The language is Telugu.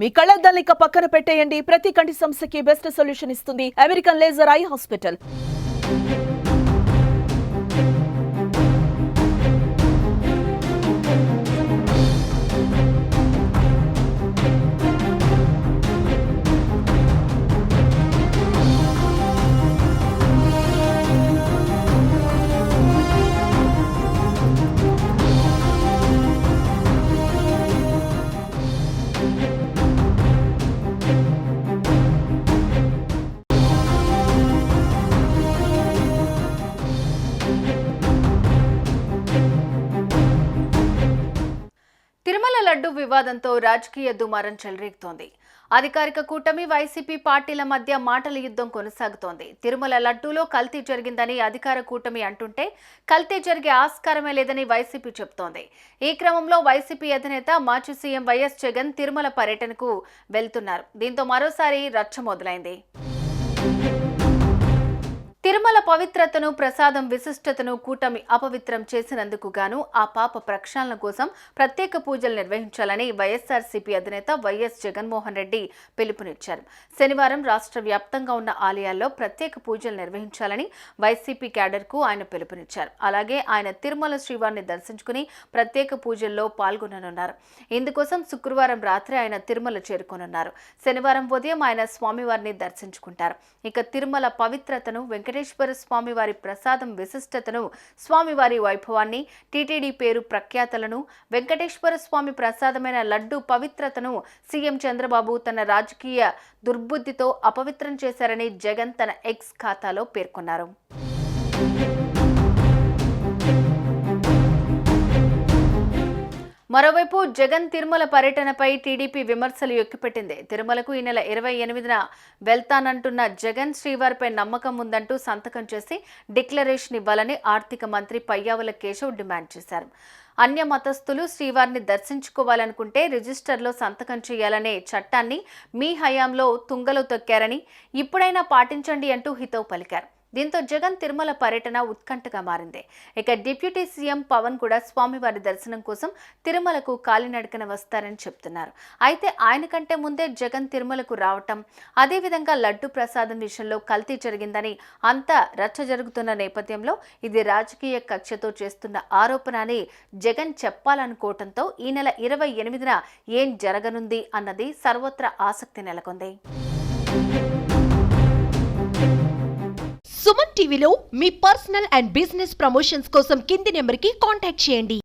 మీ కళ్ళద్దాలిక పక్కన పెట్టేయండి. ప్రతి కంటి సమస్యకి బెస్ట్ సొల్యూషన్ ఇస్తుంది American laser eye hospital. Tirumala laddu వివాదంతో రాజకీయ దుమారం చెలరేగుతోంది. అధికారిక కూటమి వైసీపీ పార్టీల మధ్య మాటల యుద్ధం కొనసాగుతోంది. తిరుమల లడ్డూలో కల్తీ జరిగిందని అధికార కూటమి అంటుంటే కల్తీ జరిగే ఆస్కారమే లేదని వైసీపీ చెబుతోంది. ఈ క్రమంలో వైసీపీ అధినేత మాజీ సీఎం వైఎస్ జగన్ తిరుమల పర్యటనకు వెళ్తున్నారు. దీంతో మరోసారి రచ్చ మొదలైంది. తిరుమల పవిత్రతను, ప్రసాదం విశిష్టతను కూటమి అపవిత్రం చేసినందుకు గాను ఆ పాప ప్రక్షాళన కోసం ప్రత్యేక పూజలు నిర్వహించాలని వైఎస్ఆర్సీపీ అధినేత వైఎస్ జగన్మోహన్ రెడ్డి పిలుపునిచ్చారు. శనివారం రాష్ట్ర వ్యాప్తంగా ఉన్న ఆలయాల్లో ప్రత్యేక పూజలు నిర్వహించాలని వైసీపీ క్యాడర్కు ఆయన పిలుపునిచ్చారు. అలాగే ఆయన తిరుమల శ్రీవారిని దర్శించుకుని ప్రత్యేక పూజల్లో పాల్గొననున్నారు. ఇందుకోసం శుక్రవారం రాత్రి ఆయన తిరుమల చేరుకోనున్నారు. శనివారం ఉదయం ఆయన స్వామివారిని దర్శించుకుంటారు. ఇక తిరుమల పవిత్రతను, వెంకటేశ్వర స్వామివారి ప్రసాదం విశిష్టతను, స్వామివారి వైభవాన్ని, టీటీడీ పేరు ప్రఖ్యాతలను, వెంకటేశ్వర స్వామి ప్రసాదమైన లడ్డు పవిత్రతను సీఎం చంద్రబాబు తన రాజకీయ దుర్బుద్ధితో అపవిత్రం చేశారని జగన్ తన ఎక్స్ ఖాతాలో పేర్కొన్నారు. మరోవైపు జగన్ తిరుమల పర్యటనపై టీడీపీ విమర్శలు ఎక్కుపెట్టింది. తిరుమలకు ఈ నెల 28న వెళ్తానంటున్న జగన్ శ్రీవారిపై నమ్మకం ఉందంటూ సంతకం చేసి డిక్లరేషన్ ఇవ్వాలని ఆర్థిక మంత్రి పయ్యావుల కేశవ్ డిమాండ్ చేశారు. అన్య మతస్థులు శ్రీవారిని దర్శించుకోవాలనుకుంటే రిజిస్టర్లో సంతకం చేయాలనే చట్టాన్ని మీ హయాంలో తుంగలో తొక్కారని ఇప్పుడైనా పాటించండి అంటూ హితవు పలికారు. దీంతో జగన్ తిరుమల పర్యటన ఉత్కంఠగా మారింది. ఇక డిప్యూటీ సీఎం పవన్ కూడా స్వామివారి దర్శనం కోసం తిరుమలకు కాలినడకన వస్తారని చెప్తున్నారు. అయితే ఆయన కంటే ముందే జగన్ తిరుమలకు రావటం, అదేవిధంగా లడ్డు ప్రసాదం విషయంలో కల్తీ జరిగిందని అంతా రచ్చ జరుగుతున్న నేపథ్యంలో ఇది రాజకీయ కక్షతో చేస్తున్న ఆరోపణ అని జగన్ చెప్పాలనుకోవటంతో ఈ నెల 28న ఏం జరగనుంది అన్నది సర్వత్రా ఆసక్తి నెలకొంది. సుమన్ టీవీలో మీ పర్సనల్ అండ్ బిజినెస్ ప్రమోషన్స్ కోసం కింది నెంబర్కి కాంటాక్ట్ చేయండి.